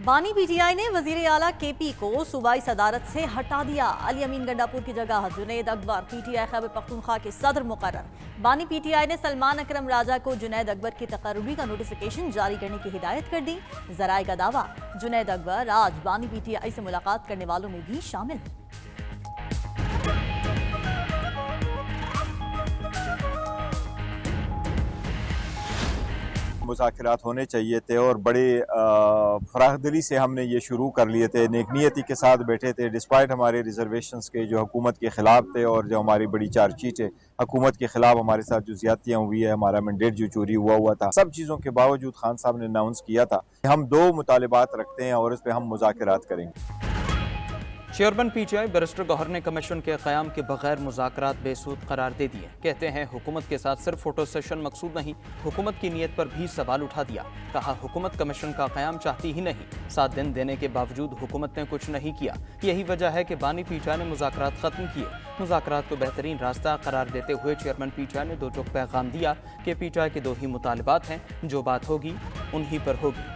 बानी पीटीआई ने वजीर आला केपी को सूबाई सदारत से हटा दिया। अली अमीन गंडापुर की जगह जुनैद अकबर पीटीआई खैबर पख्तूनख्वा के सदर मुकर्रर। बानी पीटीआई ने सलमान अकरम राजा को जुनैद अकबर की तकर्रुरी का नोटिफिकेशन जारी करने की हिदायत कर दी। जराए का दावा, जुनैद अकबर आज बानी पीटीआई से मुलाकात करने वालों में भी शामिल। मुज़ाकरात होने चाहिए थे और बड़े फराखदिली से हमने ये शुरू कर लिए थे, नेकनीयती के साथ बैठे थे डिस्पाइट हमारे रिजर्वेशंस के जो हुकूमत के ख़िलाफ़ थे और जो हमारी बड़ी चार्जशीट है हुकूमत के ख़िलाफ़ हमारे साथ जो ज़्यादतियाँ हुई है, हमारा मैंडेट जो चोरी हुआ था, सब चीज़ों के बावजूद खान साहब ने अनाउंस किया था हम 2 मुतालिबात रखते हैं और इस पर हम मुज़ाकरात करेंगे। चेयरमैन पीटीआई बैरिस्टर गौहर ने कमीशन के क़याम के बगैर मुज़ाकरात बेसूद करार दे दिए। कहते हैं हुकूमत के साथ सिर्फ फोटो सेशन मकसूद नहीं, हुकूमत की नीयत पर भी सवाल उठा दिया। कहा हुकूमत कमीशन का क़याम चाहती ही नहीं, 7 दिन देने के बावजूद हुकूमत ने कुछ नहीं किया। यही वजह है कि बानी पीटीआई ने मुज़ाकरात ख़त्म किए। मुज़ाकरात को बेहतरीन रास्ता करार देते हुए चेयरमैन पीटीआई ने 2 टोक पैगाम दिया कि पीटीआई के 2 ही मुतालिबात हैं, जो बात होगी उन्हीं पर होगी।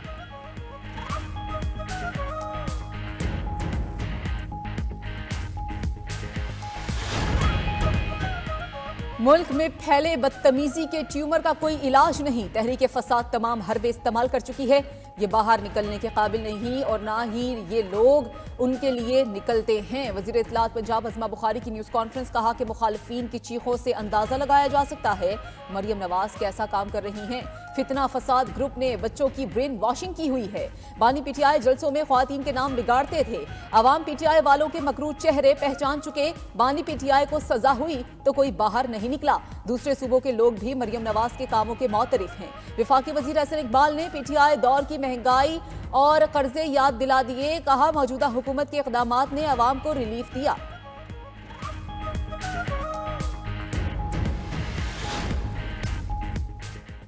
मुल्क में फैले बदतमीजी के ट्यूमर का कोई इलाज नहीं। तहरीक फसाद तमाम हरबे इस्तेमाल कर चुकी है। ये बाहर निकलने के काबिल नहीं और ना ही ये लोग उनके लिए निकलते हैं। वज़ीर इत्तलात पंजाब अज़मा बुखारी की न्यूज़ कॉन्फ्रेंस, कहा कि मुखालिफिन की चीखों से अंदाज़ा लगाया जा सकता है मरियम नवाज कैसा काम कर रही हैं। फितना फसाद ग्रुप ने बच्चों की ब्रेन वॉशिंग की हुई है। बानी पीटीआई जलसों में ख्वातीन के नाम बिगाड़ते थे। अवाम पीटीआई वालों के मकरूज चेहरे पहचान चुके। बानी पीटीआई को सजा हुई तो कोई बाहर नहीं निकला। दूसरे सूबों के लोग भी मरियम नवाज के कामों के मोतरिफ हैं। वफाकी वज़ीर अहसन इकबाल ने पीटीआई दौर की महंगाई और कर्जे याद दिला दिए। कहा मौजूदा हुकूमत के इक़दामात ने अवाम को रिलीफ दिया।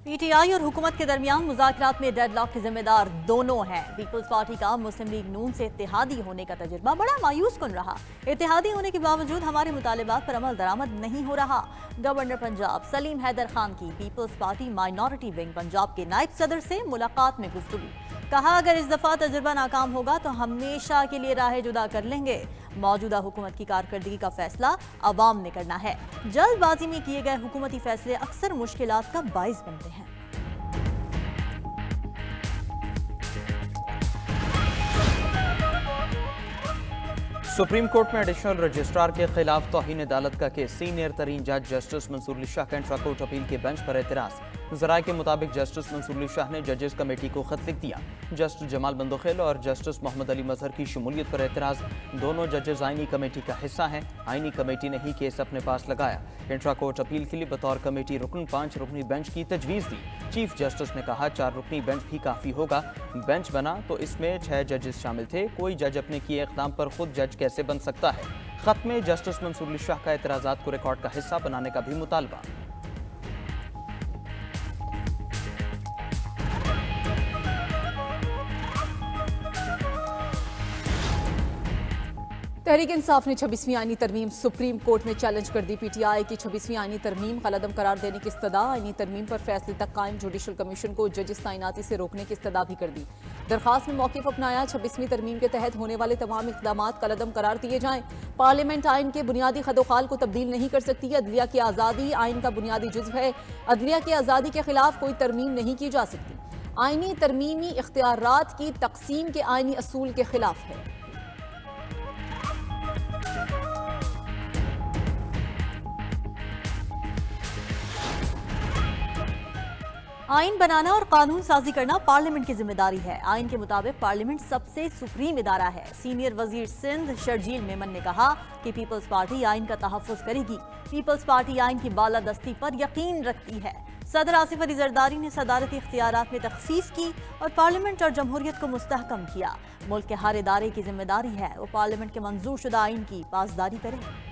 पीटीआई और हुकूमत के दरमियान मुज़ाकरात में डेडलॉक के जिम्मेदार दोनों हैं। पीपल्स पार्टी का मुस्लिम लीग नून से इत्तेहादी होने का तजुर्बा बड़ा मायूस कुन रहा। इत्तेहादी होने के बावजूद हमारे मुतालिबात पर अमल दरामद नहीं हो रहा। गवर्नर पंजाब सलीम हैदर खान की पीपल्स पार्टी माइनॉरिटी विंग पंजाब के नायब सदर से मुलाकात में गुफ्तगू। कहा अगर इस दफा तजुर्बा नाकाम होगा तो हमेशा के लिए राहें जुदा कर लेंगे। मौजूदा हुकूमत की कारकर्दगी का फैसला अवाम ने करना है। जल्दबाजी में किए गए हुकूमती फैसले अक्सर मुश्किलात का बाइस बनते हैं। सुप्रीम कोर्ट में एडिशनल रजिस्ट्रार के खिलाफ तौहीन अदालत का केस। सीनियर तरीन जज जस्टिस मंसूर अली शाह का इंट्रा कोर्ट अपील के बेंच पर एतराज। ज़राए के मुताबिक जस्टिस मंसूर अली शाह ने जजेस कमेटी को खत लिख दिया। जस्टिस जमाल बंदोखेल और जस्टिस मोहम्मद अली मजहर की शमूलियत पर एतराज। दोनों जजेस आईनी कमेटी का हिस्सा हैं। आईनी कमेटी ने ही केस अपने पास लगाया। इंट्रा कोर्ट अपील के लिए बतौर कमेटी रुकन 5 रुकनी बेंच की तजवीज़ दी। चीफ जस्टिस ने कहा 4 रुकनी बेंच भी काफ़ी होगा। बेंच बना तो इसमें 6 जजेस शामिल थे। कोई जज अपने किए इक़दाम पर खुद जज कैसे बन सकता है। खत में जस्टिस मंसूर अली शाह का एतराज़ात को रिकॉर्ड का हिस्सा बनाने का भी मुतालबा। तहरीक इंसाफ ने 26वीं आईनी तरमीम सुप्रीम कोर्ट में चैलेंज कर दी। पीटीआई की 26वीं आईनी तरमीम कलअदम करार देने की इस्तदा। आईनी तरमीम पर फैसले तक कायम जुडिशल कमीशन को जजिस तैनाती से रोकने की इस्तदा भी कर दी। दरखास्त में मौक़िफ़ अपनाया 26वीं तरमीम के तहत होने वाले तमाम इक़दामात कलअदम करार दिए जाएं। पार्लियामेंट आइन के बुनियादी खदोखाल को तब्दील नहीं कर सकती। अदलिया की आज़ादी आइन का बुनियादी जुज़्व है। अदलिया की आज़ादी के खिलाफ कोई तरमीम नहीं की जा सकती। आईनी तरमीमी इख्तियारात की तकसीम के आईनी असूल के खिलाफ है। आइन बनाना और कानून साजी करना पार्लियामेंट की जिम्मेदारी है। आइन के मुताबिक पार्लियामेंट सबसे सुप्रीम इदारा है। सीनियर वजीर सिंध शर्जील मेमन ने कहा कि पीपल्स पार्टी आइन का तहफ़्फ़ुज़ करेगी। पीपल्स पार्टी आइन की बालादस्ती पर यकीन रखती है। सदर आसिफ अली जरदारी ने सदारती इख्तियारात में तखफीफ की और पार्लियामेंट और जमहूरियत को मुस्तहकम किया। मुल्क के हर इदारे की जिम्मेदारी है वो पार्लियामेंट के मंजूर शुदा आइन की पासदारी करे।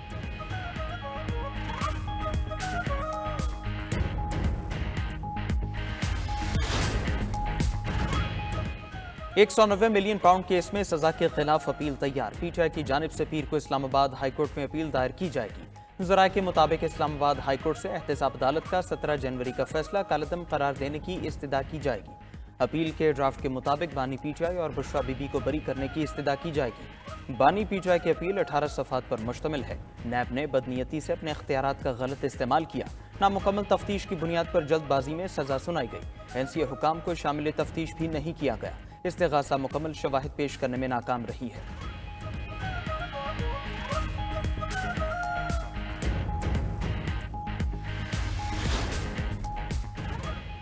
190 मिलियन पाउंड केस में सजा के खिलाफ अपील तैयार। पीटीआई की जानिब से पीर को इस्लामाबाद हाईकोर्ट में अपील दायर की जाएगी। ज़राए के मुताबिक इस्लामाबाद हाईकोर्ट से एहतसाब अदालत का 17 जनवरी का फैसला कलअदम करार देने की इस्तदा की जाएगी। अपील के ड्राफ्ट के मुताबिक बानी पीटीआई और बुशरा बीबी को बरी करने की इस्तदा की जाएगी। बानी पीटीआई की अपील 18 सफ़हात पर मुश्तमिल है। नैब ने बदनीयती से अपने इख्तियारात का गलत इस्तेमाल किया। नामुकम्मल तफ्तीश की बुनियाद पर जल्दबाजी में सजा सुनाई गई। एनसीए हुकाम को शामिल तफ्तीश भी नहीं किया गया। इस्तिगासा मुकम्मल शवाहिद पेश करने में नाकाम रही है।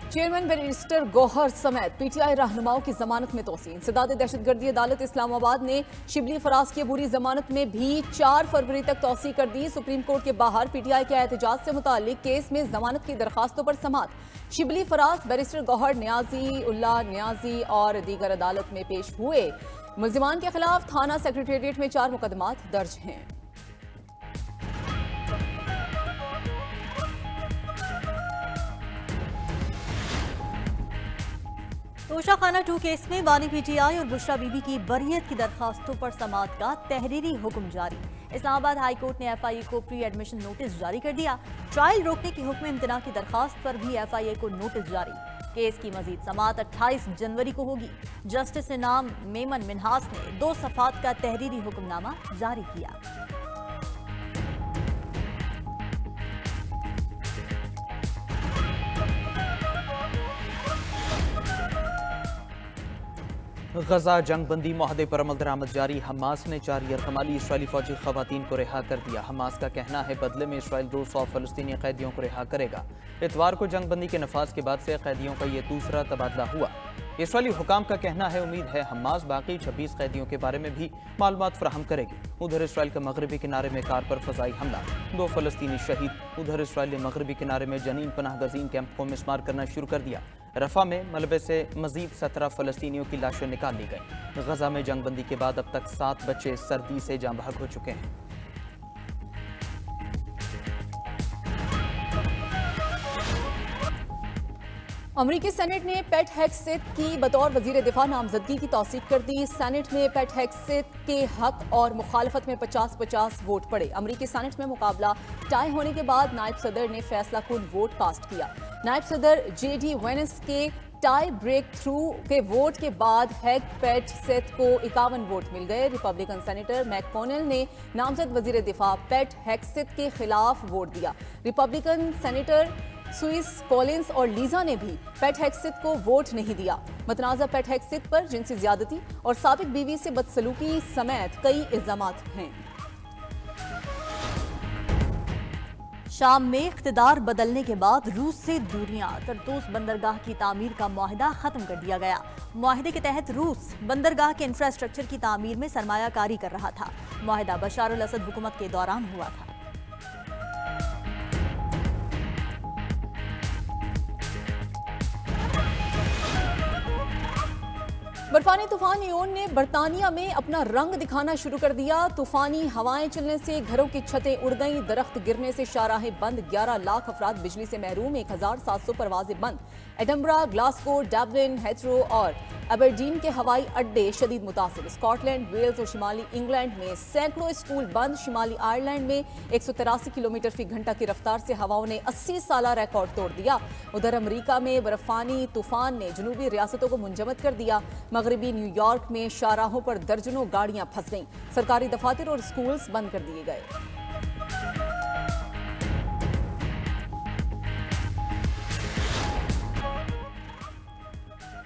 चेयरमैन बैरिस्टर गौहर समेत पीटीआई रहनुमाओं की जमानत में तोसी। इंसदाद दहशतगर्दी अदालत इस्लामाबाद ने शिबली फराज की अबूरी जमानत में भी 4 फरवरी तक तोसी कर दी। सुप्रीम कोर्ट के बाहर पीटीआई के एहतजाज से मुतालिक केस में जमानत की दरखास्तों पर समाअत। शिबली फराज, बैरिस्टर गौहर न्याजी, उल्ला न्याजी और दीगर अदालत में पेश हुए। मुल्जिमान के खिलाफ थाना सेक्रेटेरिएट में 4 मुकदमात दर्ज हैं। तोशाखाना 2 केस में बानी पीटीआई और बुशरा बीबी की बरियत की दरखास्तों पर समाअत का तहरीरी हुक्म जारी। इस्लामाबाद हाई कोर्ट ने एफआईए को प्री एडमिशन नोटिस जारी कर दिया। ट्रायल रोकने के हुक्म इम्तना की दरखास्त पर भी एफआईए को नोटिस जारी। केस की मजीद समाअत 28 जनवरी को होगी। जस्टिस इनाम मेमन मिन्हास ने 2 सफ़हात का तहरीरी हुक्मनामा जारी किया। गजा जंगबंदी माहदे पर अमल दरामद जारी। हमास ने 4 यरगमाली इसराइली फौजी खवातीन को रिहा कर दिया। हमास का कहना है बदले में इसराइल 200 फलस्तीनी कैदियों को रिहा करेगा। इतवार को जंगबंदी के नफाज के बाद से कैदियों का ये दूसरा तबादला हुआ। इसराइली हुकाम का कहना है उम्मीद है हमास बाकी 26 कैदियों के बारे में भी मालूमात फराहम करेगी। उधर इसराइल के मगरबी किनारे में कार पर फजाई हमला, 2 फलस्तीनी शहीद। उधर इसराइल ने मगरबी किनारे में जनीन पनाह गजीन कैंप को मिसमार करना शुरू कर दिया। रफा में मलबे से मजीद 17 फलस्तीनियों की लाशें निकाल ली गई। गजा में जंगबंदी के बाद अब तक 7 बच्चे सर्दी से जाँ बहक हो चुके हैं। अमरीकी सेनेट ने पेट हेग्सेथ की बतौर वजीर दिफा नामजदगी की तौसीक कर दी। सेनेट में पेट हेग्सेथ के हक और मुखालफत में 50-50 वोट पड़े। अमरीकी सेनेट में मुकाबला टाई होने के बाद नायब सदर ने फैसला कुन वोट कास्ट किया। नायब सदर जेडी वेनिस के टाई ब्रेक थ्रू के वोट के बाद हेग्सेथ को 51 वोट मिल गए। रिपब्लिकन सेनेटर मैककॉनेल ने नामजद वजीर दिफा पेट हेग्सेथ के खिलाफ वोट दिया। रिपब्लिकन सेनेटर स्विस कॉलिंस और लीजा ने भी पेट हेग्सेथ को वोट नहीं दिया। मतनाज़ा पेट हेग्सेथ पर जिनसी ज्यादती और साबिक बीवी से बदसलूकी समेत कई इल्जामात हैं। शाम में इख्तिदार बदलने के बाद रूस से दूरियां, तरतूस बंदरगाह की तामीर का मुआहिदा खत्म कर दिया गया। मुआहिदे के तहत रूस बंदरगाह के इंफ्रास्ट्रक्चर की तामीर में सरमायाकारी कर रहा था। मुआहिदा बशार अल असद हुकूमत के दौरान हुआ था। बर्फानी तूफान इयोन ने बरतानिया में अपना रंग दिखाना शुरू कर दिया। तूफानी हवाएं चलने से घरों की छतें उड़ गईं, दरख्त गिरने से शाहराहें बंद, 11 लाख अफराद बिजली से महरूम, 1700 परवाजें बंद। एडनबरा, ग्लासगो, डबलिन, हेथरो और एबरडीन के हवाई अड्डे शदीद मुतासिर। स्कॉटलैंड, वेल्स और शिमाली इंग्लैंड में सैकड़ों स्कूल बंद। शिमाली आयरलैंड में 183 किलोमीटर फी घंटा की रफ्तार से हवाओं ने 80 साला रिकॉर्ड तोड़ दिया। उधर अमरीका में बर्फानी तूफान ने जनूबी रियासतों को मुंजमद कर दिया। मगरबी न्यूयॉर्क में शाहराहों पर दर्जनों गाड़ियां फंस गईं। सरकारी दफातर और स्कूल्स बंद कर दिए गए।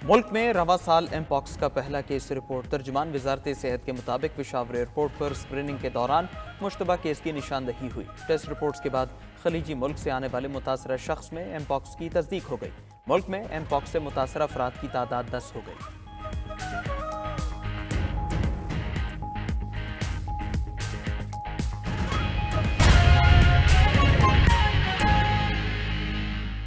मुल्क में रवा साल एमपॉक्स का पहला केस रिपोर्ट। तर्जुमान वजारत सेहत के मुताबिक पेशावर एयरपोर्ट पर स्क्रीनिंग के दौरान मुश्तबा केस की निशानदही हुई। टेस्ट रिपोर्ट्स के बाद खलीजी मुल्क से आने वाले मुतासरा शख्स में एमपॉक्स की तस्दीक हो गई। मुल्क में एमपॉक्स से मुतासरा अफराद की तादाद 10 हो गई।